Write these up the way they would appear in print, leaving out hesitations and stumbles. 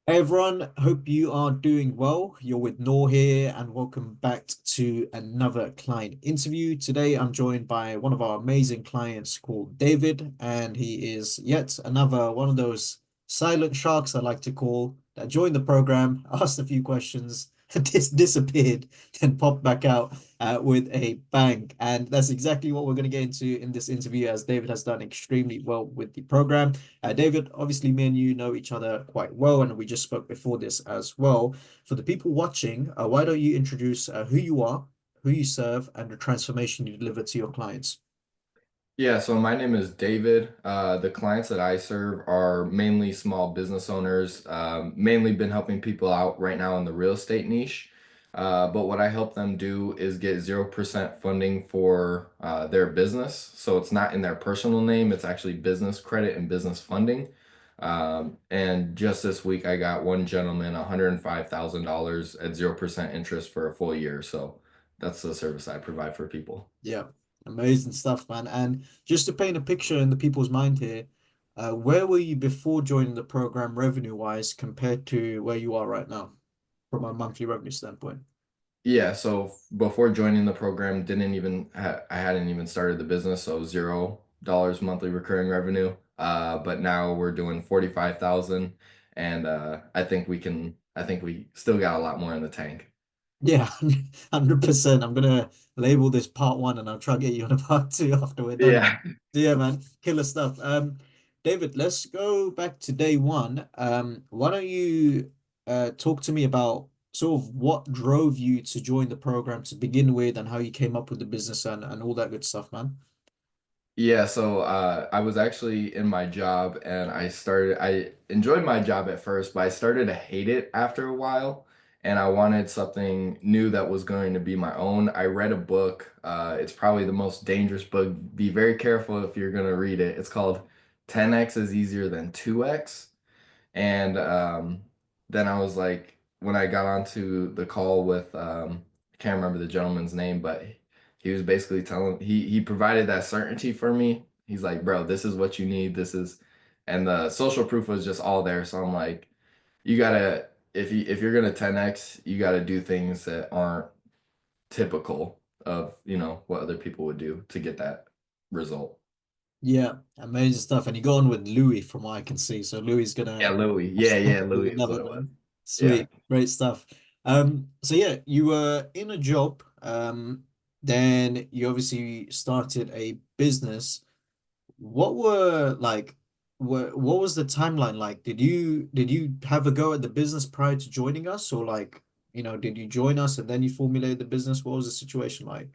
Hey everyone, hope you are doing well. You're with Noor here, and welcome back to another client interview. Today, I'm joined by one of our amazing clients called David, and he is yet another one of those silent sharks I like to call that joined the program, asked a few questions, disappeared, then popped back out with a bang. And that's exactly what we're going to get into in this interview, as David has done extremely well with the program. David, obviously, me and you know each other quite well, and we just spoke before this as well. For the people watching, why don't you introduce who you are, who you serve, and the transformation you deliver to your clients? Yeah, so my name is David. The clients that I serve are mainly small business owners. Mainly been helping people out right now in the real estate niche. But what I help them do is get 0% funding for their business. So it's not in their personal name, it's actually business credit and business funding. And just this week, I got one gentleman $105,000 at 0% interest for a full year. So that's the service I provide for people. Yeah, amazing stuff, man. And just to paint a picture in the people's mind here, where were you before joining the program revenue-wise compared to where you are right now from a monthly revenue standpoint? Yeah, so before joining the program, didn't even I hadn't even started the business, so $0 monthly recurring revenue. But now we're doing 45,000, and I think we still got a lot more in the tank. Yeah, 100%. I'm gonna label this part one and I'll try to get you on a part two after we're done. Yeah. So yeah, man, killer stuff. David, let's go back to day one. Why don't you talk to me about sort of what drove you to join the program to begin with and how you came up with the business and all that good stuff, man. Yeah, so I was actually in my job and I enjoyed my job at first, but I started to hate it after a while and I wanted something new that was going to be my own. I read a book. It's probably the most dangerous book. Be very careful if you're going to read it. It's called 10x is easier than 2x. And then I was like, when I got onto the call with, I can't remember the gentleman's name, but he was basically telling, he provided that certainty for me. He's like, bro, this is what you need. And the social proof was just all there. So I'm like, you gotta, if you're gonna 10x, you gotta do things that aren't typical of, what other people would do to get that result. Yeah, amazing stuff. And you go on with Louis from what I can see. So Louis is Yeah, gonna Louis. have Yeah, stuff yeah, to do Louis with is another what it was. man. Yeah. Sweet, great stuff. So yeah, you were in a job. Then you obviously started a business. What were like what was the timeline like? Did you have a go at the business prior to joining us, or like, did you join us and then you formulated the business? What was the situation like?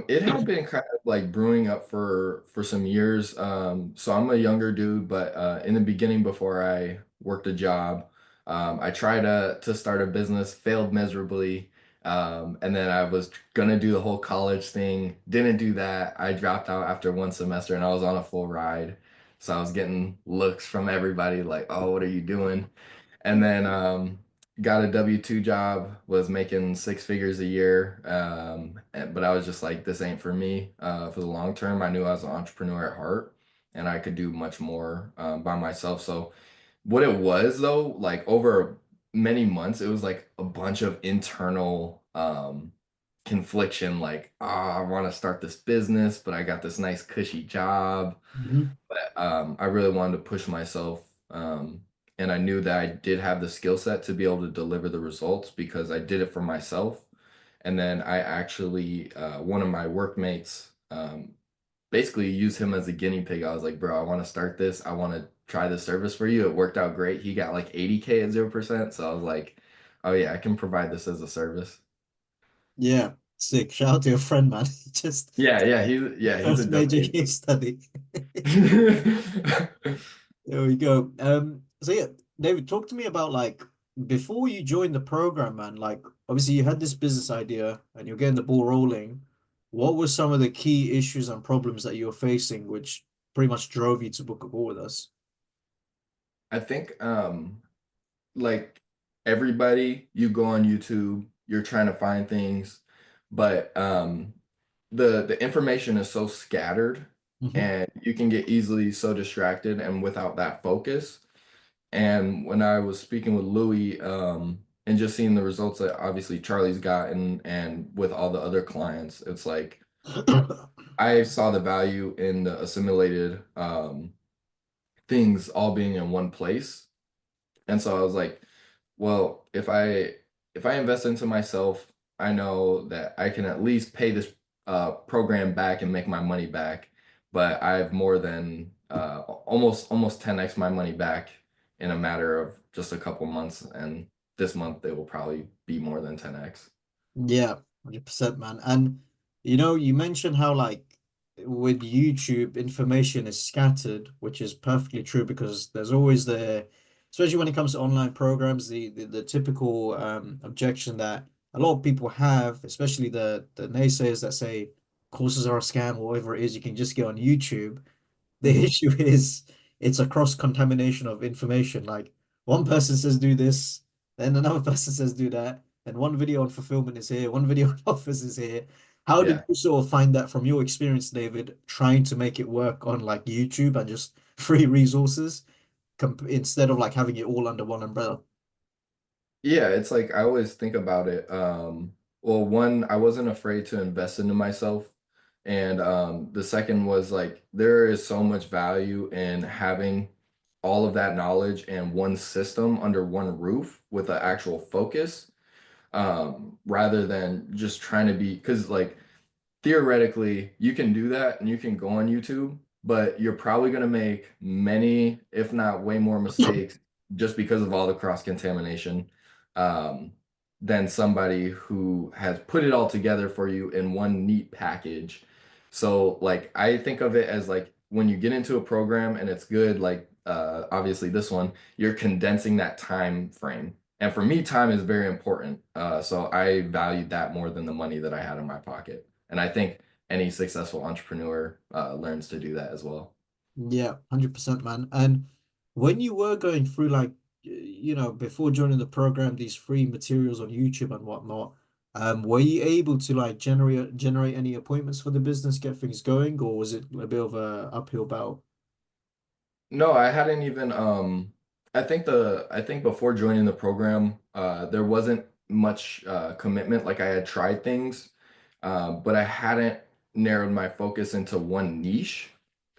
It had been kind of like brewing up for some years. So I'm a younger dude, but in the beginning, before I worked a job, I tried to start a business, failed miserably, and then I was gonna do the whole college thing, didn't do that. I dropped out after one semester, and I was on a full ride, so I was getting looks from everybody like, "Oh, what are you doing?" And then got a W-2 job, was making six figures a year. But I was just like, this ain't for me for the long term. I knew I was an entrepreneur at heart and I could do much more by myself. So what it was though, like over many months, it was like a bunch of internal confliction, like, I want to start this business, but I got this nice cushy job. Mhm. But I really wanted to push myself. And I knew that I did have the skill set to be able to deliver the results because I did it for myself. And then I actually, one of my workmates, basically used him as a guinea pig. I was like, bro, I want to start this. I want to try this service for you. It worked out great. He got like 80K at 0%. So I was like, oh yeah, I can provide this as a service. Yeah, sick. Shout out to your friend, man. Just Yeah, he's a first dope major dude. case study. There we go. So yeah, David, talk to me about like before you joined the program, man. Like obviously you had this business idea and you're getting the ball rolling. What were some of the key issues and problems that you were facing, which pretty much drove you to book a call with us? I think like everybody, you go on YouTube, you're trying to find things, but the information is so scattered Hmm. and you can get easily so distracted and without that focus. And when I was speaking with Louis, and just seeing the results that obviously Charlie's gotten and with all the other clients, it's like I saw the value in the assimilated things all being in one place. And so I was like, well, if I invest into myself, I know that I can at least pay this program back and make my money back. But I've more than almost 10x my money back in a matter of just a couple months, and this month they will probably be more than 10x. Yeah, 100%, man. And you mentioned how like with YouTube, information is scattered, which is perfectly true because there's always especially when it comes to online programs, the typical objection that a lot of people have, especially the naysayers that say courses are a scam or whatever it is, you can just get on YouTube. The Hmm. issue is it's a cross-contamination of information. Like one person says do this, then another person says do that, and one video on fulfillment is here, one video on offers is here. How did Yeah. you sort of find that from your experience, David, trying to make it work on like YouTube and just free resources instead of like having it all under one umbrella? Yeah, it's like I always think about it. Well, one, I wasn't afraid to invest into myself. And the second was like there is so much value in having all of that knowledge and one system under one roof with an actual focus, rather than just trying to be, because like theoretically, you can do that and you can go on YouTube, but you're probably going to make many, if not way more mistakes just because of all the cross-contamination, um, than somebody who has put it all together for you in one neat package. So, like, I think of it as like when you get into a program and it's good, like, obviously this one, you're condensing that time frame. And for me, time is very important. So I valued that more than the money that I had in my pocket. And I think any successful entrepreneur learns to do that as well. Yeah, 100%, man. And when you were going through like before joining the program, these free materials on YouTube and whatnot, were you able to like generate any appointments for the business, get things going, or was it a bit of a uphill battle? No, I hadn't even I think before joining the program, there wasn't much commitment. Like I had tried things, but I hadn't narrowed my focus into one niche.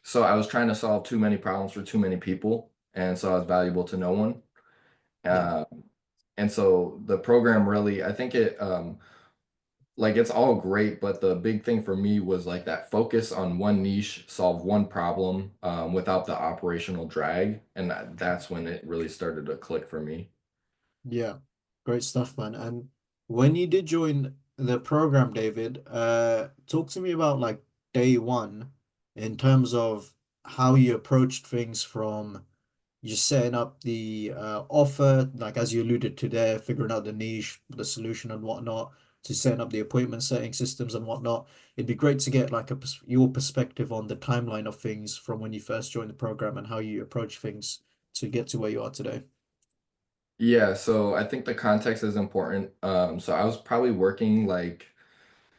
So I was trying to solve too many problems for too many people, and so I was valuable to no one. Yeah. Uh, and so the program really, I think it like it's all great, but the big thing for me was like that focus on one niche, solve one problem without the operational drag, and that's when it really started to click for me. Yeah. Great stuff, man. And when you did join the program, David, talk to me about like day one in terms of how you approached things from just setting up the offer, like as you alluded to there, figuring out the niche, the solution and whatnot, to setting up the appointment setting systems and whatnot. It'd be great to get like your perspective on the timeline of things from when you first joined the program and how you approach things to get to where you are today. Yeah, so I think the context is important. So I was probably working like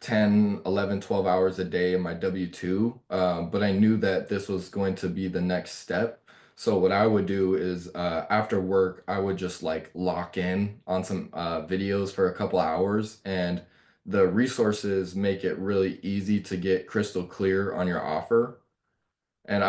10, 11, 12 hours a day in my W-2, but I knew that this was going to be the next step. So what I would do is after work, I would just like lock in on some videos for a couple hours, and the resources make it really easy to get crystal clear on your offer. And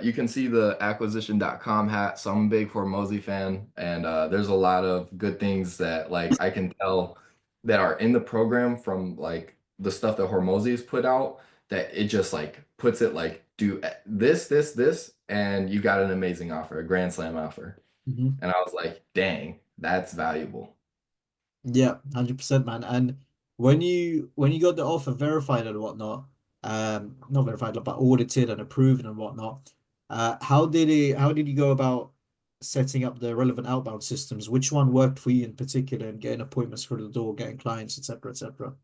you can see the acquisition.com hat, so I'm a big Hormozy fan, and there's a lot of good things that like I can tell that are in the program from like the stuff that Hormozy has put out, that it just like puts it like do this, and you got an amazing offer, a grand slam offer. Mhm. And I was like, dang, that's valuable. Yeah, 100%, man. And when you got the offer verified and whatnot, not verified, but audited and approved and whatnot, how did you go about setting up the relevant outbound systems? Which one worked for you in particular and getting appointments through the door, getting clients, etc., etc.?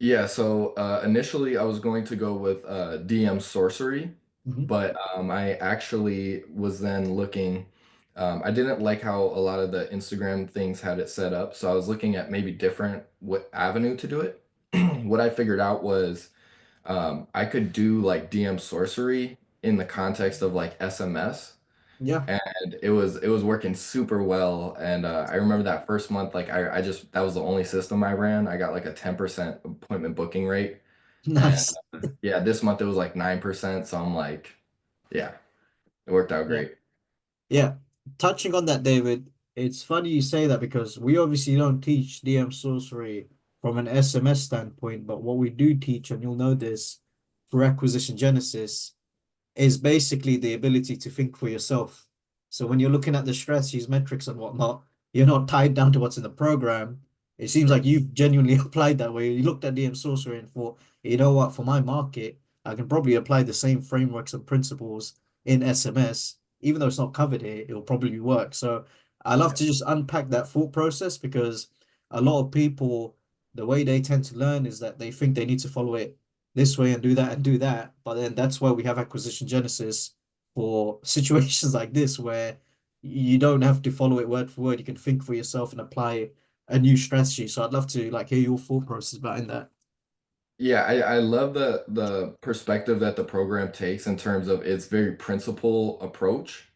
Yeah, so initially I was going to go with DM Sorcery, Hmm. but I actually was then looking. I didn't like how a lot of the Instagram things had it set up, so I was looking at maybe different what avenue to do it. What I figured out was I could do like DM Sorcery in the context of like SMS. Yeah. and it was working super well. And I remember that first month, like I just that was the only system I ran. I got like a 10% appointment booking rate, and Nice. yeah, this month it was like 9%. So I'm like, yeah, it worked out Yeah. great. Yeah. Touching on that, David, it's funny you say that because we obviously don't teach DM sorcery from an SMS standpoint, but what we do teach, and you'll know this for acquisition genesis, is basically the ability to think for yourself. So when you're looking at the strategies, metrics, and whatnot, you're not tied down to what's in the program. It seems like Right. you've genuinely applied that way. You looked at DM Sorcery and thought, you know what, for my market, I can probably apply the same frameworks and principles in SMS, even though it's not covered here, it'll probably work. So I love Yeah. to just unpack that thought process because a lot of people, the way they tend to learn is that they think they need to follow it this way and do that and do that. But then that's why we have acquisition genesis for situations like this where you don't have to follow it word for word. You can think for yourself and apply a new strategy. So I'd love to like hear your thought process behind that. Yeah, I love the perspective that the program takes in terms of its very principle approach.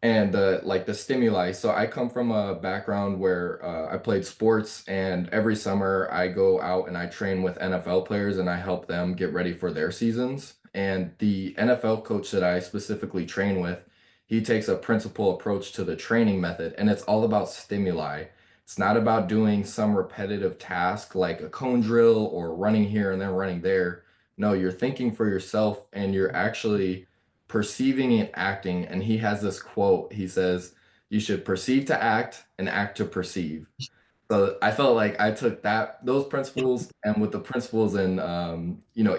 And like the stimuli. So I come from a background where I played sports, and every summer I go out and I train with NFL players and I help them get ready for their seasons. And the NFL coach that I specifically train with, he takes a principle approach to the training method, and it's all about stimuli. It's not about doing some repetitive task like a cone drill or running here and then running there. No, you're thinking for yourself and you're actually perceiving and acting. And he has this quote. He says, "You should perceive to act and act to perceive." So I felt like I took those principles and with the principles in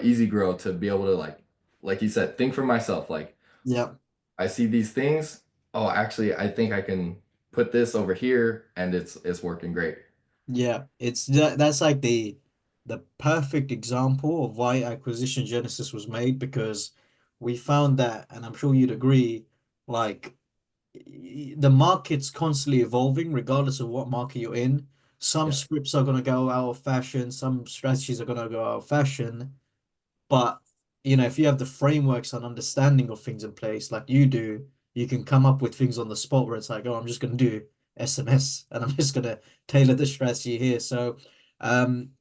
Easy Grow to be able to like you said, think for myself. Like Yeah. I see these things. Oh, actually, I think I can put this over here, and it's working great. Yeah. That's like the perfect example of why acquisition genesis was made because we found that, and I'm sure you'd agree, like the market's constantly evolving regardless of what market you're in. Some Yeah, scripts are going to go out of fashion, some strategies are going to go out of fashion. But if you have the frameworks and understanding of things in place like you do, you can come up with things on the spot where it's like, oh, I'm just going to do SMS and I'm just going to tailor the strategy here. So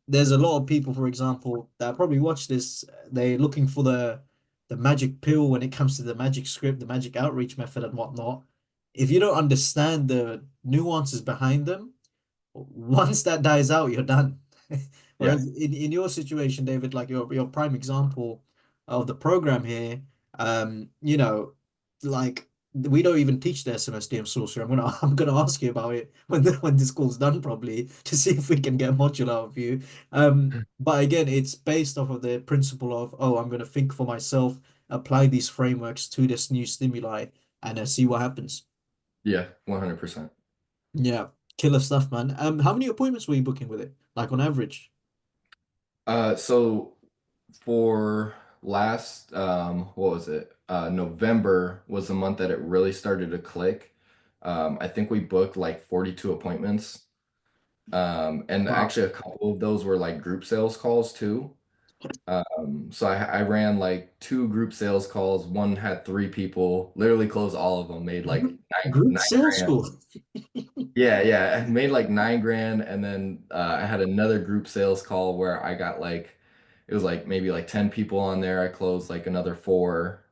there's a lot of people, for example, that probably watch this. They're looking for the magic pill when it comes to the magic script, the magic outreach method, and whatnot. If you don't understand the nuances behind them, once that dies out, you're done. yeah, Whereas in your situation, David, like your prime example of the program here, like we don't even teach the SMSDM sorcery. I'm gonna ask you about it when this call's done probably to see if we can get a module out of you. But again, it's based off of the principle of, oh, I'm gonna think for myself, apply these frameworks to this new stimuli, and see what happens. yeah, 100%. Yeah, killer stuff, man. How many appointments were you booking with it? Like on average? So for last what was it? November was the month that it really started to click. I think we booked like 42 appointments. And Wow. actually a couple of those were like group sales calls too. So I ran like two group sales calls. One had three people, literally closed all of them, made like Group nine sales grand. school. Yeah, yeah. I made like 9 grand, and then I had another group sales call where I got like it was like maybe like 10 people on there. I closed like another four.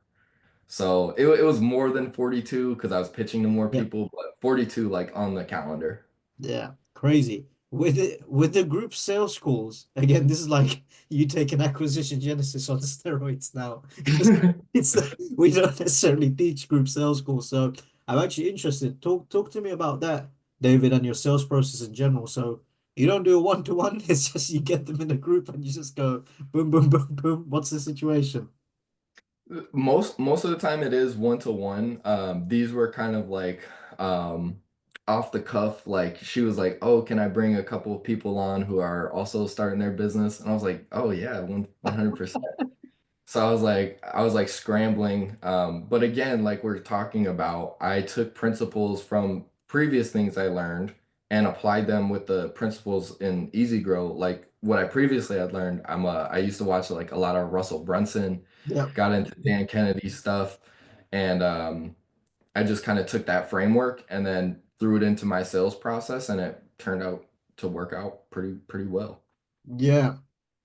So it was more than 42 because I was pitching to more Yeah. people, but 42 like on the calendar. Yeah, crazy. With the group sales calls, again, this is like you take an acquisition genesis on steroids now because it's we don't necessarily teach group sales calls. So I'm actually interested. Talk to me about that, David, and your sales process in general. So you don't do a one-to-one, it's just you get them in a group and you just go boom, boom, boom, boom. What's the situation? Most of the time it is one to one. These were kind of like off the cuff. Like she was like, "Oh, can I bring a couple of people on who are also starting their business?" And I was like, "Oh yeah, 100%." So I was like scrambling. But again, like we're talking about, I took principles from previous things I learned and applied them with the principles in Easy Grow. Like what I previously had learned, I used to watch like a lot of Russell Brunson, Yeah. got into Dan Kennedy stuff. And I just kind of took that framework and then threw it into my sales process, and it turned out to work out pretty well. Yeah,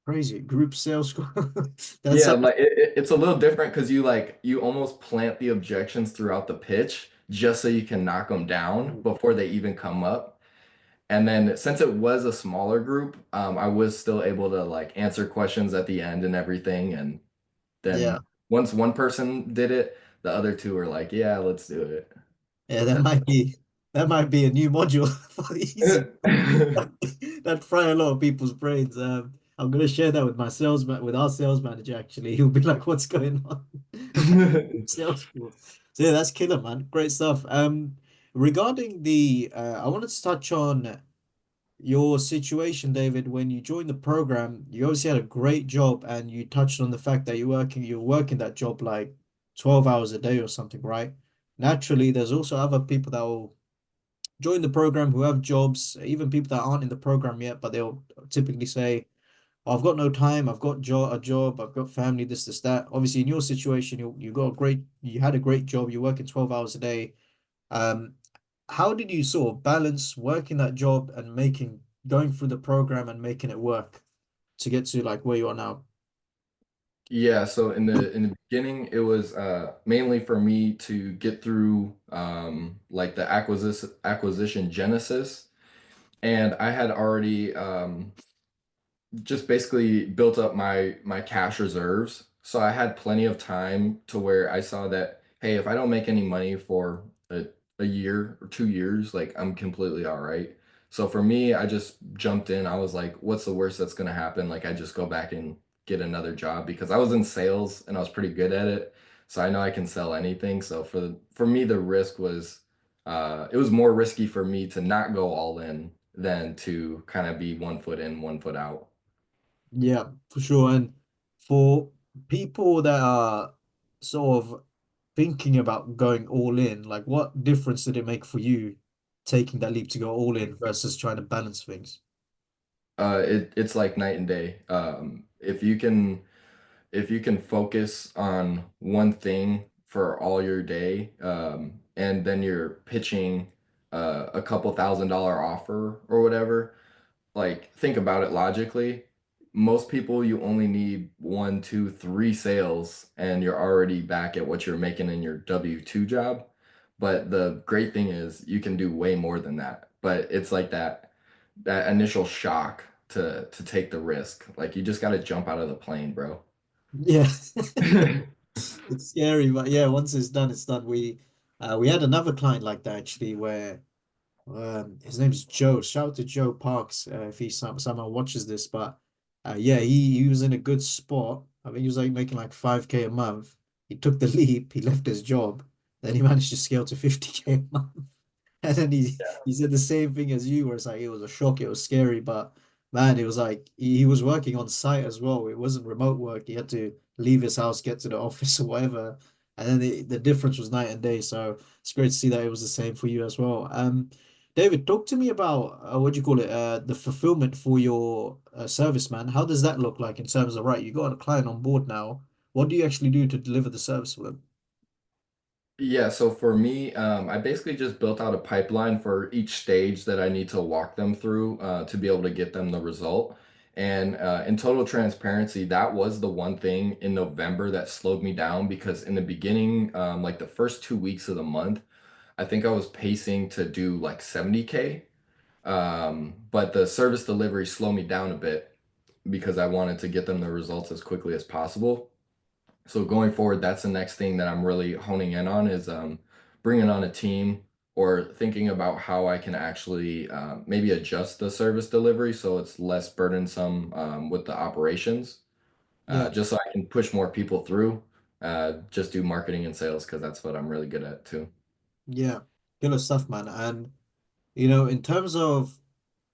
crazy. Group sales score. That's Yeah, how, like it's a little different because you almost plant the objections throughout the pitch just so you can knock them down before they even come up. And then since it was a smaller group, I was still able to like answer questions at the end and everything. And yeah. then once one person did it, the other two were like, "Yeah, let's do it." Yeah, That's that might be a new module for the easy. That fry a lot of people's brains. I'm gonna share that with my with our sales manager actually. He'll be like, "What's going on?" Sales call. So yeah, that's killer, man. Great stuff. Regarding I wanted to touch on your situation, David. When you joined the program, you obviously had a great job, and you touched on the fact that you're working that job like 12 hours a day or something, right? Naturally, there's also other people that will join the program who have jobs, even people that aren't in the program yet, but they'll typically say, "Oh, I've got no time, I've got a job, I've got family, this, that." Obviously, in your situation, you had a great job, you're working 12 hours a day. Um, how did you sort of balance working that job and going through the program and making it work to get to like where you are now? Yeah, so in the beginning, it was mainly for me to get through like the acquisition genesis, and I had already just basically built up my cash reserves. So I had plenty of time to where I saw that, hey, if I don't make any money for a year or 2 years, like I'm completely all right. So for me, I just jumped in. I was like, what's the worst that's gonna happen? Like I just go back and get another job because I was in sales and I was pretty good at it. So I know I can sell anything. So for me, the risk was it was more risky for me to not go all in than to kind of be 1 foot in, 1 foot out. Yeah, for sure. And for people that are sort of thinking about going all in, like what difference did it make for you taking that leap to go all in versus trying to balance things? It's like night and day. If you can focus on one thing for all your day, and then you're pitching a couple $1,000 offer or whatever, like think about it logically. Most people you only need one, two, three sales, and you're already back at what you're making in your W-2 job. But the great thing is you can do way more than that. But it's like that initial shock to take the risk. Like you just got to jump out of the plane, bro. Yeah. It's scary, but yeah, once it's done, it's done. We had another client like that actually where his name's Joe. Shout out to Joe Parks if he somehow watches this. But yeah, he was in a good spot. I think he was like making like 5K a month. He took the leap, he left his job, then he managed to scale to 50K a month. And then he said the same thing as you, where it's like it was a shock, it was scary, but man, it was like he was working on site as well. It wasn't remote work. He had to leave his house, get to the office or whatever. And then the difference was night and day. So it's great to see that it was the same for you as well. David, talk to me about what do you call it? The fulfillment for your service, man. How does that look like in terms of right? You got a client on board now. What do you actually do to deliver the service for them? Yeah, so for me, I basically just built out a pipeline for each stage that I need to walk them through to be able to get them the result. And in total transparency, that was the one thing in November that slowed me down because in the beginning, like the first 2 weeks of the month, I think I was pacing to do like 70K. But the service delivery slowed me down a bit because I wanted to get them the results as quickly as possible. So going forward, that's the next thing that I'm really honing in on is bringing on a team or thinking about how I can actually maybe adjust the service delivery so it's less burdensome with the operations, Yeah, just so I can push more people through. Just do marketing and sales because that's what I'm really good at too. yeah, killer stuff, man. And in terms of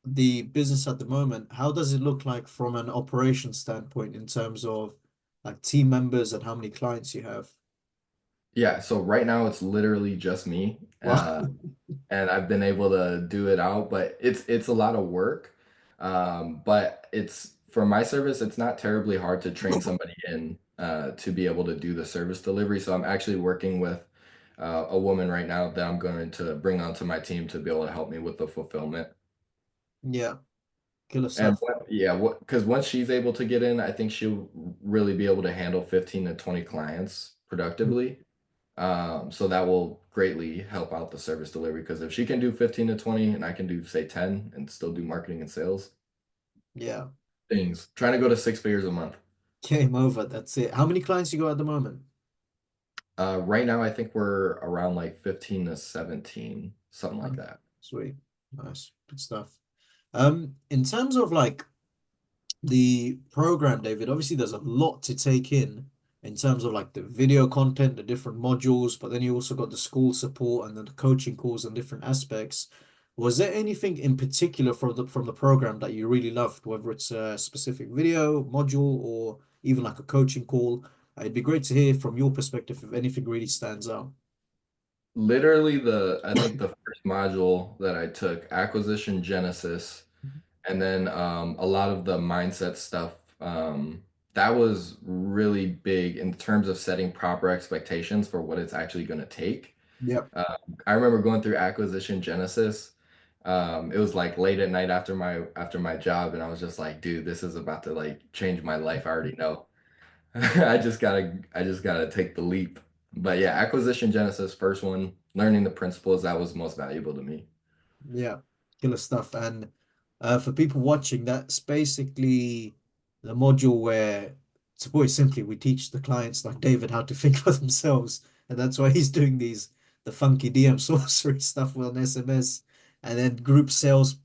the business at the moment, how does it look like from an operation standpoint in terms of like team members and how many clients you have? Yeah, so right now it's literally just me. Wow. And I've been able to do it out, but it's a lot of work. But it's for my service, it's not terribly hard to train somebody in. to be able to do the service delivery. So I'm actually working with a woman right now that I'm going to bring onto my team to be able to help me with the fulfillment. Yeah, killer And stuff. yeah, because once she's able to get in, I think she'll really be able to handle 15 to 20 clients productively. So that will greatly help out the service delivery because if she can do 15 to 20 and I can do say 10 and still do marketing and sales Yeah, things, trying to go to 6 figures a month. game over. That's it. How many clients you got at the moment? Right now, I think we're around like 15 to 17, something like Oh, that. sweet. Nice. Good stuff. In terms of like the program, David, obviously there's a lot to take in terms of like the video content, the different modules, but then you also got the school support and then the coaching calls and different aspects. Was there anything in particular from the program that you really loved, whether it's a specific video, module, or even like a coaching call? It'd be great to hear from your perspective if anything really stands out. Literally, I think the first module that I took, acquisition genesis, and then a lot of the mindset stuff, that was really big in terms of setting proper expectations for what it's actually going to take. Yep. Um, I remember going through acquisition genesis. It was like late at night after my job, and I was just like, dude, this is about to like change my life. I already know. I just gotta take the leap. But yeah, acquisition genesis, first one, learning the principles, that was most valuable to me. Yeah, killer stuff. And for people watching, that's basically the module where, to put it simply, we teach the clients like David how to think for themselves. And that's why he's doing the funky DM sorcery stuff on SMS and then group sales,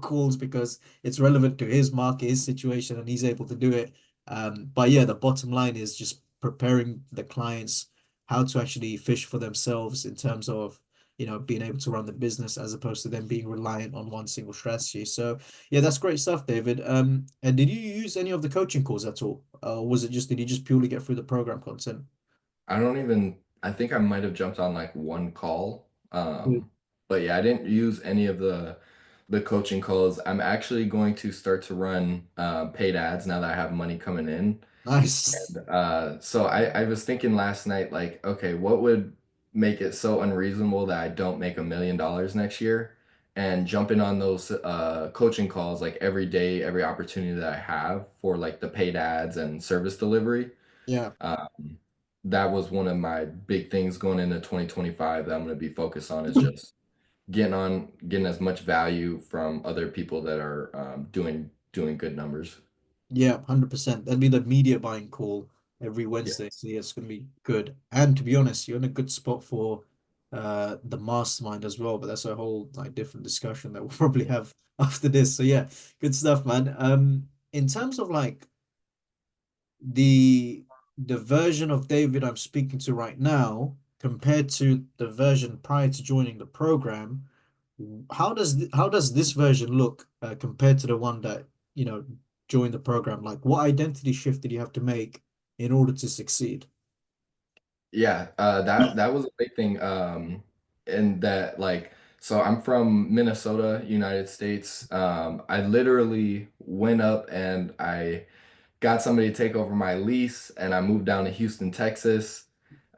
calls because it's relevant to his market, his situation, and he's able to do it. But yeah, the bottom line is just preparing the clients how to actually fish for themselves in terms of being able to run the business as opposed to them being reliant on one single strategy. So yeah, that's great stuff, David. And did you use any of the coaching calls at all? Was it just did you just purely get through the program content? I don't even I think I might have jumped on like one call. Mm. But yeah, I didn't use any of the coaching calls. I'm actually going to start to run paid ads now that I have money coming in. Nice. So I was thinking last night, like, okay, what would make it so unreasonable that I don't make $1 million next year? And jumping on those coaching calls like every day, every opportunity that I have for like the paid ads and service delivery. Yeah. Um, that was one of my big things going into 2025 that I'm going to be focused on is just getting as much value from other people that are doing good numbers. Yeah, 100%. That'd be the media buying call every Wednesday. Yes. So yeah, it's gonna be good. And to be honest, you're in a good spot for the mastermind as well, but that's a whole like different discussion that we'll probably have after this. So yeah, good stuff, man. In terms of like the the version of David I'm speaking to right now compared to the version prior to joining the program, how does this version look compared to the one that joined the program? Like, what identity shift did you have to make in order to succeed? Yeah, that was a big thing. And that like so I'm from Minnesota, United States. I literally went up and I got somebody to take over my lease and I moved down to Houston, Texas.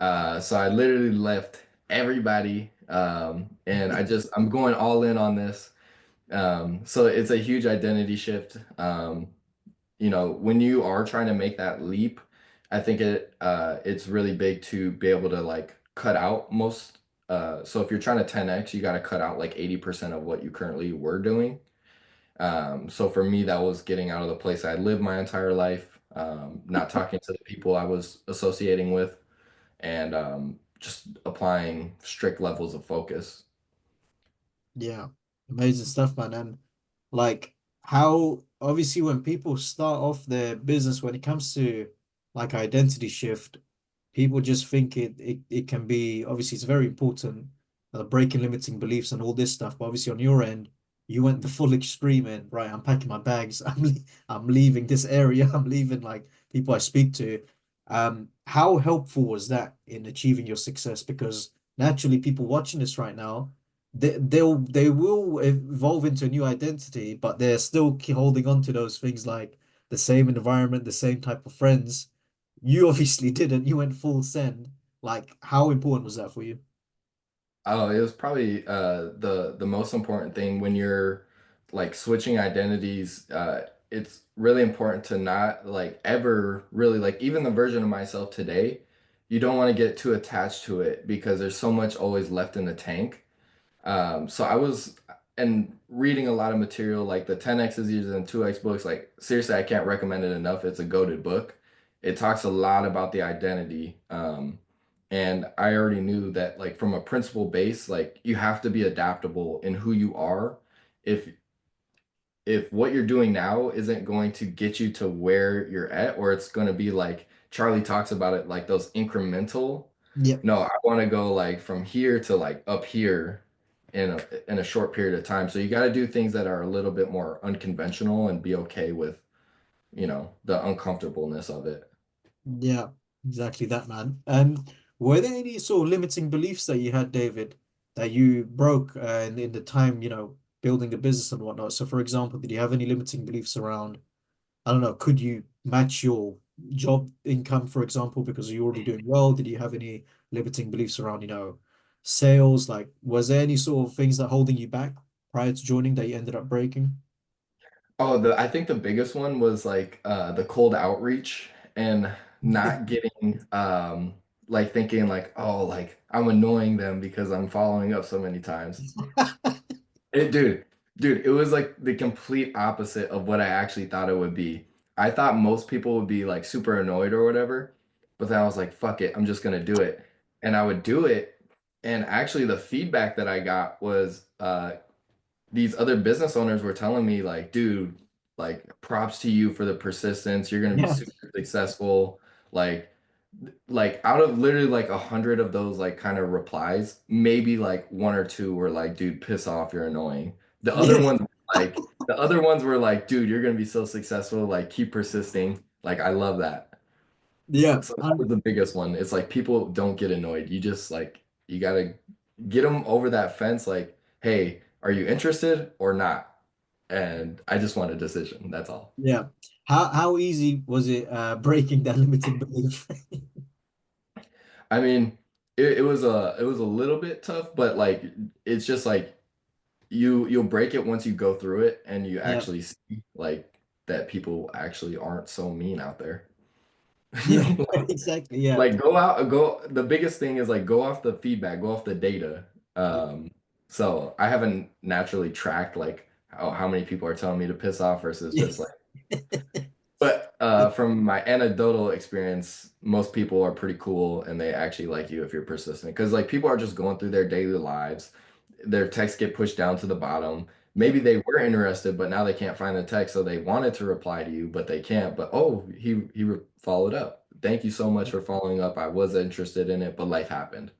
So I literally left everybody. And I'm going all in on this. So it's a huge identity shift. When you are trying to make that leap, I think it's really big to be able to like cut out most. So if you're trying to 10x, you got to cut out like 80% of what you currently were doing. So for me, that was getting out of the place I lived my entire life, not talking to the people I was associating with, and just applying strict levels of focus. Yeah, amazing stuff, man. And like how obviously when people start off their business, when it comes to like identity shift, people just think it can be obviously it's very important, breaking limiting beliefs and all this stuff. But obviously on your end, you went the full extreme end, right? I'm packing my bags. I'm leaving this area. I'm leaving like people I speak to. How helpful was that in achieving your success? Because naturally, people watching this right now they will evolve into a new identity, but they're still holding on to those things like the same environment, the same type of friends. You obviously didn't. You went full send. Like, how important was that for you? Oh, it was probably the most important thing when you're like switching identities. It's really important to not like ever really like even the version of myself today, you don't want to get too attached to it because there's so much always left in the tank. So I was and reading a lot of material like the 10X is used in 2X books. Like seriously, I can't recommend it enough. It's a goated book. It talks a lot about the identity. And I already knew that like from a principle base, like you have to be adaptable in who you are. If if what you're doing now isn't going to get you to where you're at, or it's going to be like Charlie talks about it, like those incremental. Yep. No, I want to go like from here to like up here in a short period of time. So you got to do things that are a little bit more unconventional and be okay with, the uncomfortableness of it. Yeah, exactly that, man. Were there any sort of limiting beliefs that you had, David, that you broke in the time, building a business and whatnot? So, for example, did you have any limiting beliefs around, I don't know, could you match your job income, for example, because you're already doing well? Did you have any limiting beliefs around, sales? Like, was there any sort of things that holding you back prior to joining that you ended up breaking? Oh, the I think the biggest one was like the cold outreach and not getting like thinking like, oh, like I'm annoying them because I'm following up so many times. Dude, it was like the complete opposite of what I actually thought it would be. I thought most people would be like super annoyed or whatever, but then I was like, fuck it, I'm just gonna do it. And I would do it, and actually the feedback that I got was these other business owners were telling me like, dude, like props to you for the persistence. You're gonna be Yeah. super successful. Like out of literally like 100 of those like kind of replies, maybe like one or two were like, dude, piss off, you're annoying. Yeah. The other ones were like, dude, you're gonna be so successful, like keep persisting. Like I love that. Yeah. So that was the biggest one. It's like people don't get annoyed. You just like you gotta get them over that fence, like, hey, are you interested or not? And I just want a decision. That's all. Yeah. How easy was it breaking that limiting belief? I mean, it was a little bit tough, but like it's just like you'll break it once you go through it and you Yeah. actually see like that people actually aren't so mean out there. Yeah, exactly. Yeah. Like go out, go. The biggest thing is like go off the feedback, go off the data. Yeah. So I haven't naturally tracked like how many people are telling me to piss off versus Yeah. just like. But from my anecdotal experience, most people are pretty cool and they actually like you if you're persistent. Because like people are just going through their daily lives, their texts get pushed down to the bottom. Yeah. Maybe they were interested, but now they can't find the text, so they wanted to reply to you, but they can't. But oh, he followed up. Thank you so much for following up. I was interested in it, but life happened.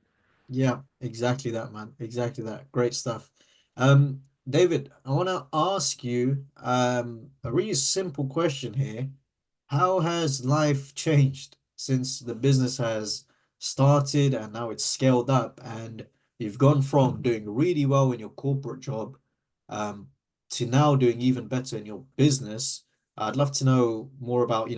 Yeah, exactly that, man. Exactly that. Great stuff. David, I want to ask you a really simple question here. How has life changed since the business has started and now it's scaled up and you've gone from doing really well in your corporate job um, to now doing even better in your business? I'd love to know more about,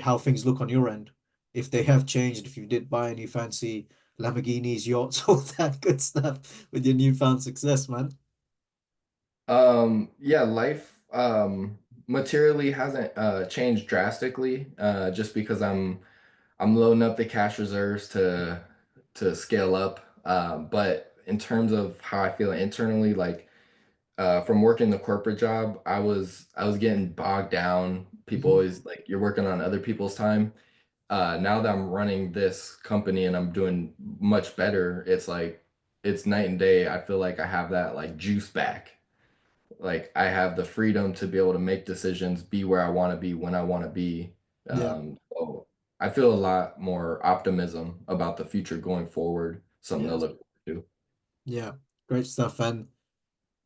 how things look on your end, if they have changed, if you did buy any fancy Lamborghinis, yachts, all that good stuff with your newfound success, man. Yeah, life materially hasn't changed drastically just because I'm loading up the cash reserves to scale up. But in terms of how I feel internally, like from working the corporate job, I was getting bogged down. People Mhm. always like you're working on other people's time. Now that I'm running this company and I'm doing much better, it's like it's night and day. I feel like I have that like juice back. Like I have the freedom to be able to make decisions, be where I want to be when I want to be. Yeah, So I feel a lot more optimism about the future going forward, something to yeah, look forward to. yeah. Great stuff. And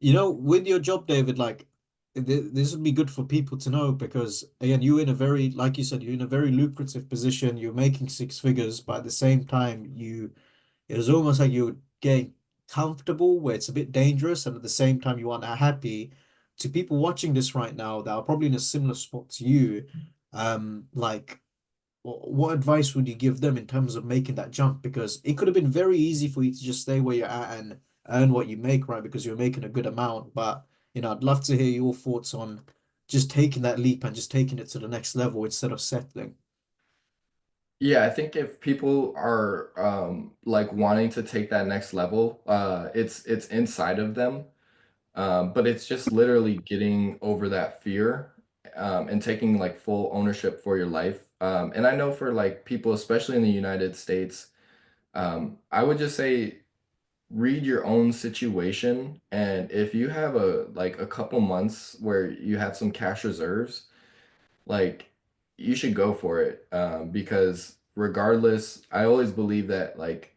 with your job, David, like this would be good for people to know because again, you're in a very, like you said, you're in a very lucrative position. You're making six figures, but at the same time, it was almost like you're getting comfortable where it's a bit dangerous, and at the same time, you aren't happy. To people watching this right now that are probably in a similar spot to you, like what advice would you give them in terms of making that jump? Because it could have been very easy for you to just stay where you're at and earn what you make, right? Because you're making a good amount. But, I'd love to hear your thoughts on just taking that leap and just taking it to the next level instead of settling. Yeah, I think if people are like wanting to take that next level, it's inside of them. But it's just literally getting over that fear and taking like full ownership for your life. And I know for like people, especially in the United States, I would just say read your own situation. And if you have a couple months where you have some cash reserves, like you should go for it. Because regardless, I always believe that like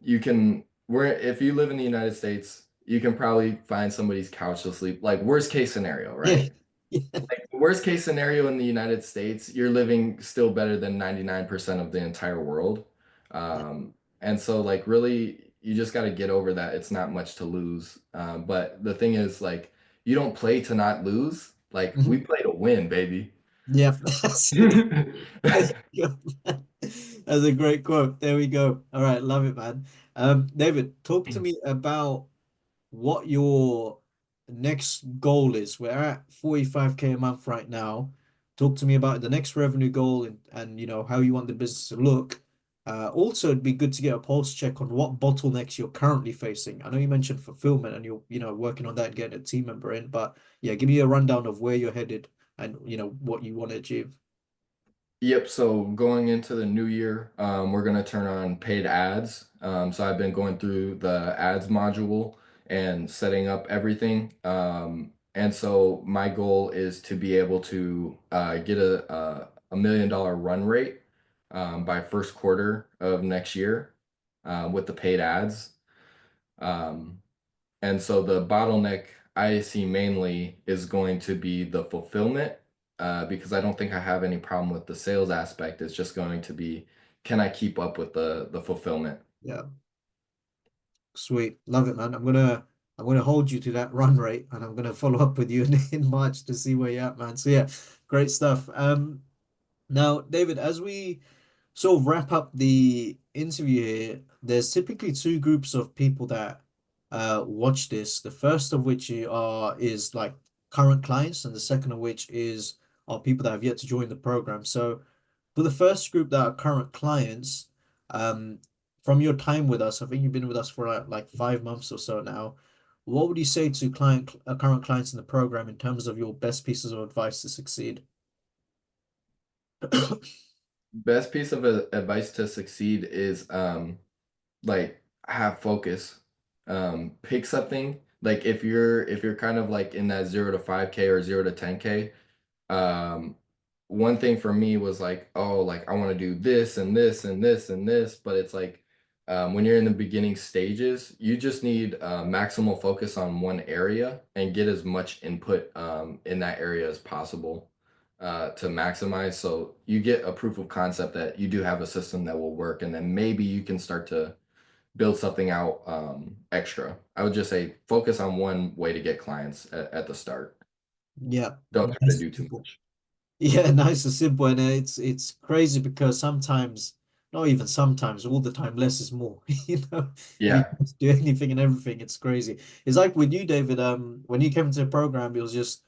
you can where if you live in the United States, you can probably find somebody's couch to sleep. Like worst case scenario, Yeah. right? Like the worst case scenario in the United States, you're living still better than 99% of the entire world. And so like really you just got to get over that. It's not much to lose. But the thing is like you don't play to not lose. Like we Mhm. play to win, baby. Yeah. There you go. That's a great quote. There we go. All right, love it, man. David, talk to me about what your next goal is. We're at 45K a month right now. Talk to me about the next revenue goal and how you want the business to look. Also, it'd be good to get a pulse check on what bottlenecks you're currently facing. I know you mentioned fulfillment and you're, working on that and getting a team member in, but yeah, give me a rundown of where you're headed and what you want to achieve. Yep, so going into the new year, we're going to turn on paid ads. So I've been going through the ads module and setting up everything. And so my goal is to be able to get a $1 million run rate by first quarter of next year with the paid ads. Um, and so the bottleneck I see mainly is going to be the fulfillment, because I don't think I have any problem with the sales aspect. It's just going to be, can I keep up with the fulfillment? Yeah, sweet. Love it, man. I'm gonna hold you to that run rate and I'm gonna follow up with you in March to see where you're at, man. So yeah, great stuff. Now, David, as we sort of wrap up the interview here, there's typically two groups of people that watch this. The first of which is like current clients, and the second of which are people that have yet to join the program. So for the first group that are current clients, um, from your time with us, I think you've been with us for like 5 months or so now. What would you say to current clients in the program in terms of your best pieces of advice to succeed? Best piece of advice to succeed is like have focus. Pick something. Like if you're kind of like in that 0 to 5K or 0 to 10K, um, one thing for me was like, oh, like I want to do this and this and this and this, but it's like when you're in the beginning stages, you just need maximal focus on one area and get as much input in that area as possible to maximize. So you get a proof of concept that you do have a system that will work, and then maybe you can start to build something out extra. I would just say focus on one way to get clients at the start. Yeah, Don't try to nice do and too simple. much. Yeah, nice and simple, and it's crazy because sometimes, not even sometimes, all the time, less is more. If you Yeah. just do anything and everything, it's crazy. It's like with you, David. When you came to the program, it was just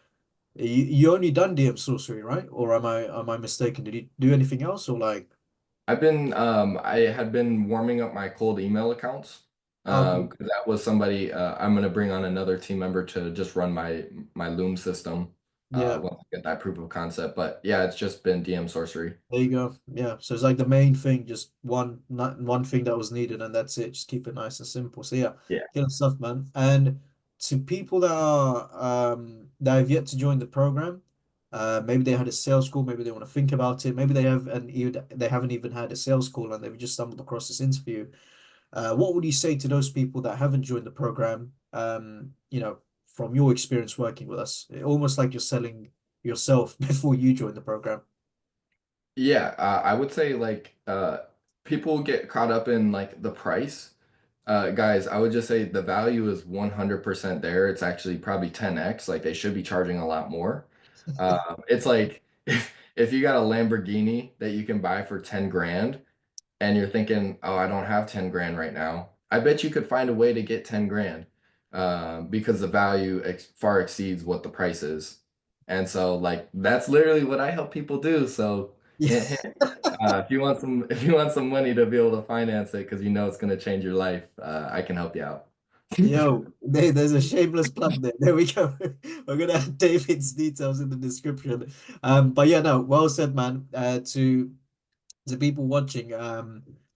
you only done DM sorcery, right? Or am I mistaken? Did you do anything else, or like? I had been warming up my cold email accounts. Okay, 'Cause that was somebody I'm gonna bring on another team member to just run my Loom system yeah. once I get that proof of concept. But yeah, it's just been DM sorcery. There you go. Yeah. So it's like the main thing, just not one thing that was needed, and that's it. Just keep it nice and simple. So yeah, Yeah. good stuff, man. And to people that have yet to join the program, maybe they had a sales call, maybe they want to think about it, maybe they haven't even had a sales call and they've just stumbled across this interview. What would you say to those people that haven't joined the program? From your experience working with us, almost like you're selling yourself before you join the program. Yeah, I would say like people get caught up in like the price. Guys, I would just say the value is 100% there. It's actually probably 10x. Like they should be charging a lot more. It's like if you got a Lamborghini that you can buy for 10 grand and you're thinking, oh, I don't have 10 grand right now, I bet you could find a way to get 10 grand because the value far exceeds what the price is. And so like that's literally what I help people do. So Yeah. hint, hint, if you want some money to be able to finance it because you know it's going to change your life, I can help you out. Yo, there's a shameless plug there. There we go. We're gonna add David's details in the description. But yeah, no, well said, man. To the people watching,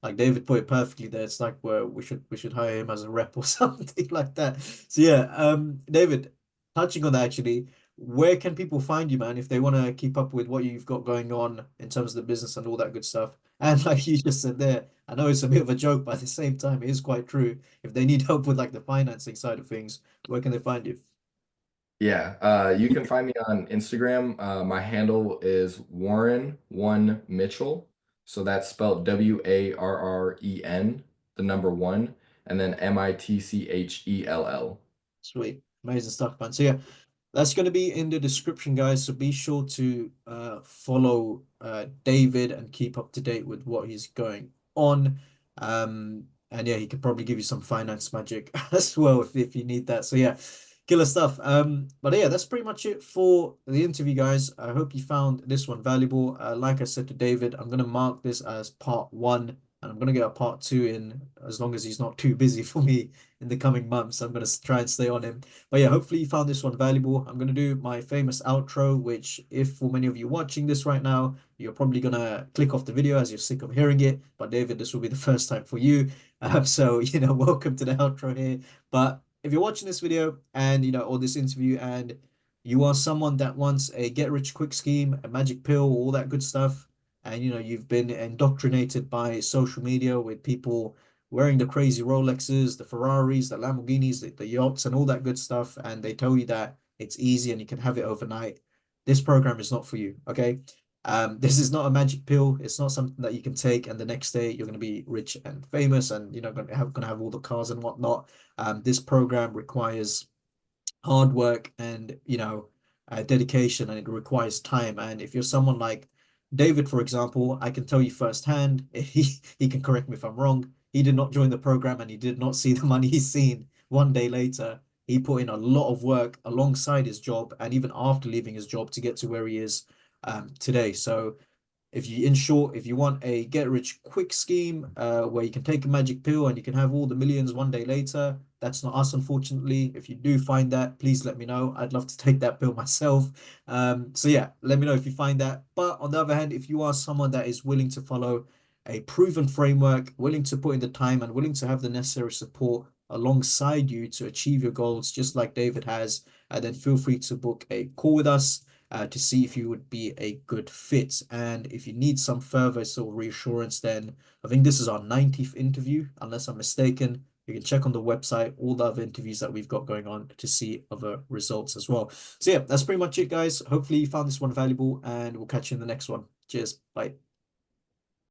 like David put it perfectly there. It's like we should hire him as a rep or something like that. So yeah, David, touching on that actually, where can people find you, man, if they want to keep up with what you've got going on in terms of the business and all that good stuff? And like you just said there, I know it's a bit of a joke, but at the same time, it is quite true. If they need help with like the financing side of things, where can they find you? Yeah, you can find me on Instagram. My handle is Warren1Mitchell. So that's spelled Warren, the number one, and then Mittchell. Sweet, amazing stuff, man. So yeah. That's going to be in the description, guys. So be sure to follow David and keep up to date with what he's going on. And yeah, he could probably give you some finance magic as well if you need that. So yeah, killer stuff. But yeah, that's pretty much it for the interview, guys. I hope you found this one valuable. Like I said to David, I'm going to mark this as part one, and I'm going to get a part two in as long as he's not too busy for me in the coming months. I'm going to try and stay on him. But yeah, hopefully you found this one valuable. I'm going to do my famous outro, which if for many of you watching this right now, you're probably going to click off the video as you're sick of hearing it. But David, this will be the first time for you. So, welcome to the outro here. But if you're watching this video and, or this interview and you are someone that wants a get rich quick scheme, a magic pill, all that good stuff, and, you've been indoctrinated by social media with people wearing the crazy Rolexes, the Ferraris, the Lamborghinis, the yachts, and all that good stuff, and they tell you that it's easy and you can have it overnight. This program is not for you, okay? This is not a magic pill. It's not something that you can take and the next day you're going to be rich and famous and going to have all the cars and whatnot. This program requires hard work and dedication, and it requires time. And if you're someone like David, for example, I can tell you firsthand, he can correct me if I'm wrong. He did not join the program and he did not see the money he's seen one day later. He put in a lot of work alongside his job and even after leaving his job to get to where he is today. So in short, if you want a get rich quick scheme where you can take a magic pill and you can have all the millions one day later, that's not us, unfortunately. If you do find that, please let me know. I'd love to take that pill myself. So yeah, let me know if you find that. But on the other hand, if you are someone that is willing to follow a proven framework, willing to put in the time and willing to have the necessary support alongside you to achieve your goals, just like David has, then feel free to book a call with us to see if you would be a good fit. And if you need some further sort of reassurance, then I think this is our 90th interview, unless I'm mistaken. You can check on the website all the other interviews that we've got going on to see other results as well. So yeah, that's pretty much it, guys. Hopefully you found this one valuable, and we'll catch you in the next one. Cheers. Bye.